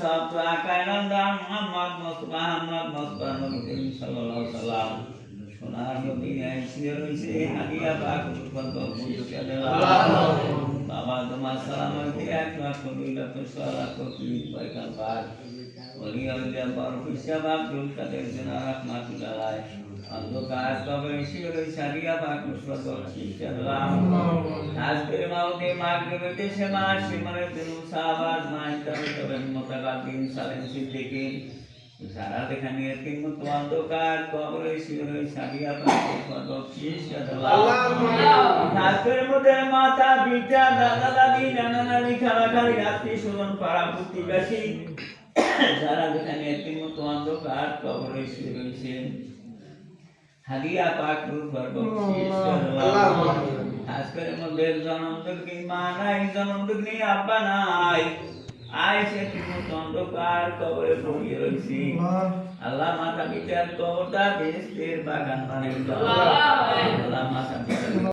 সব তো আকায়নন্দা মুহাম্মদ মুস্তাফা নবী করিম সাল্লাল্লাহু আলাইহি সাল্লাম সোনার মদিনায় শুয়ে রয়েছে হাদিয়া পাক বাবা তোমার সালামতে 1 লাখ 2 লাখ 6 লাখ কোটি পয়গাম পাক ওলি আউলিয়া বরফিসা আব্দুল কাদের জিনা রাহমাতুল্লাহ অন্ধকার কবরে শুয়ে রয়েছে হাদিয়া পাক মুস্তাফা আজকের মাউতে মাগরিবেতে সেমা সিমারে দিনু সাহাবাত মাইতাবে তবে মুতাকাদ্দিম সালেম সিদ্দিকী সারা দেখানি এতিম মত অন্ধকার কবরে শুয়ে রয়েছে হাদিয়া পাক মুস্তাফা আজকের মধ্যে মাতা পিতা দাদা দাদি নানা নানি খালা খালি আত্মীয় স্বজন পাড়া প্রতিবেশী যারা যেখানে এতিম মত অন্ধকার কবরে শুয়ে রয়েছে হাদিয়া পাক আজকের মধ্যে জনমদুর্গি মা নাই জনমদুর্গি আব্বা নাই আইসে তুমি অন্ধকার কবরে পড়িয়ে রয়েছি আল্লাহ মাতা পিতার কবরটা বেহেশতের বাগান বানাই দাও আল্লাহ মাতা পিতার